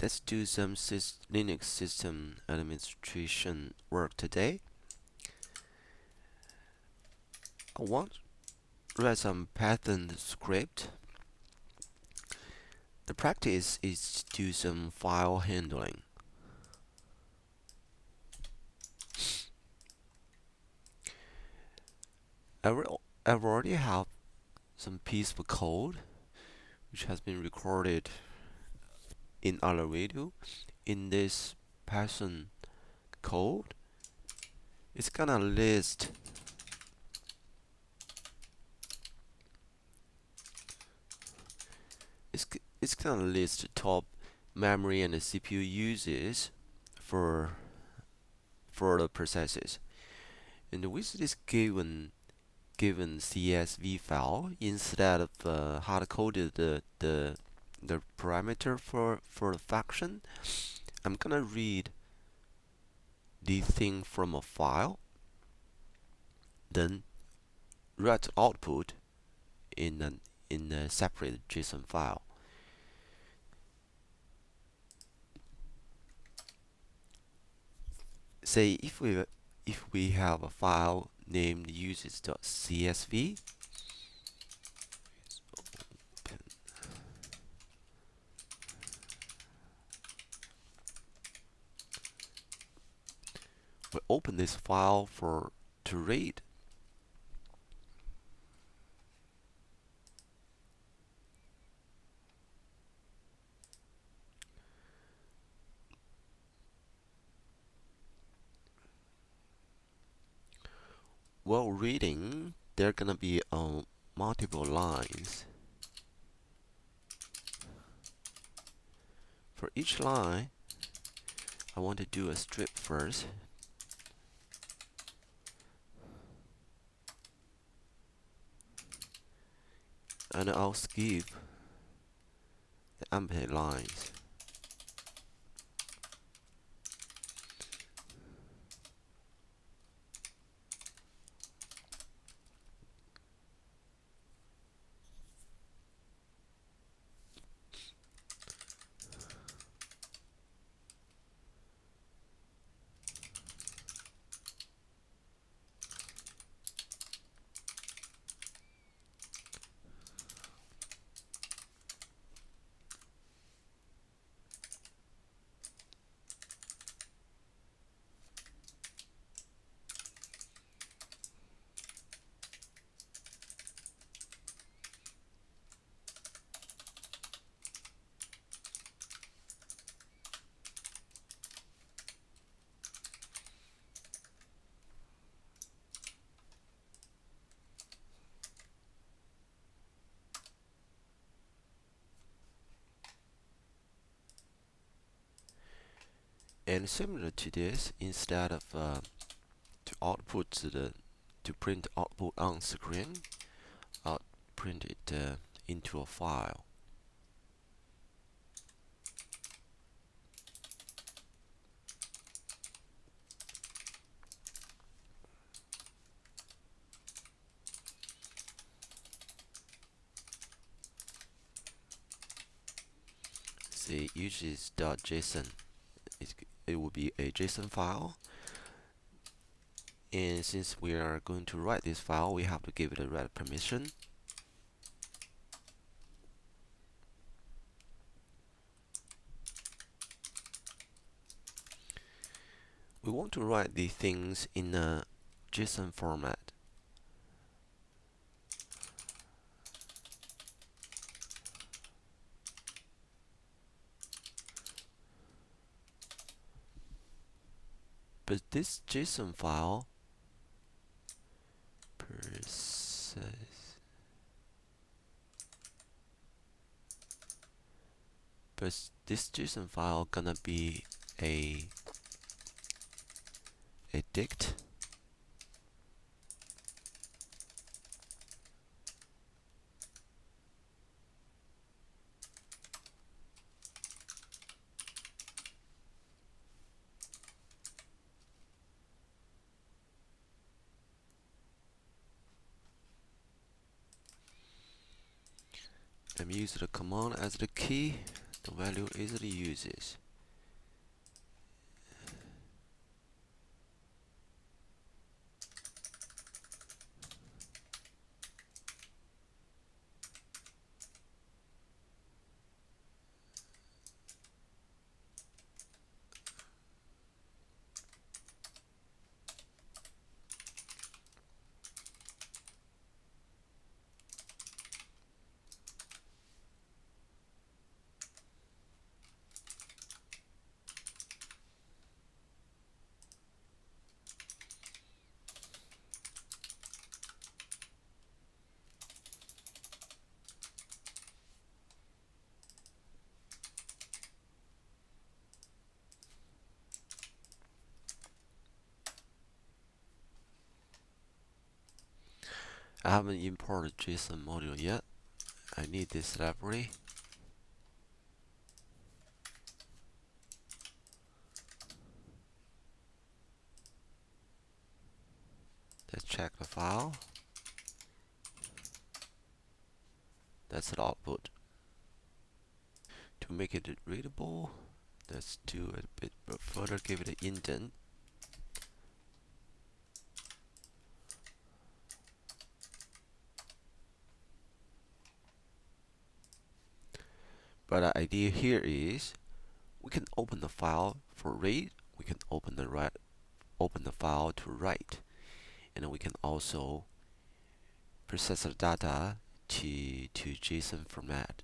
Let's do some Linux system administration work today. I want to write some Python script. The practice is to do some file handling. I've already have some piece of code which has been recorded in other video. In this Python code, it's gonna list it's gonna list top memory and the CPU uses for the processes. And with this given CSV file, instead of hard coded the parameter for the function, I'm gonna read the thing from a file, then write output in a separate JSON file. Say if we have a file named uses.csv, we open this file to read. While reading, there are gonna be multiple lines. For each line, I want to do a strip first. And I'll skip the empty lines. And similar to this, instead of to print output on screen, I'll print it into a file. Say uses.json. It will be a JSON file. And since we are going to write this file, we have to give it a read permission. We want to write the things in a JSON format. But this JSON file gonna be a dict. I'm using the command as the key, the value easily uses. I haven't imported JSON module yet. I need this library. Let's check the file. That's the output. To make it readable, let's do a bit further, give it an indent. But the idea here is we can open the file for read, we can open the file to write, and then we can also process the data to JSON format.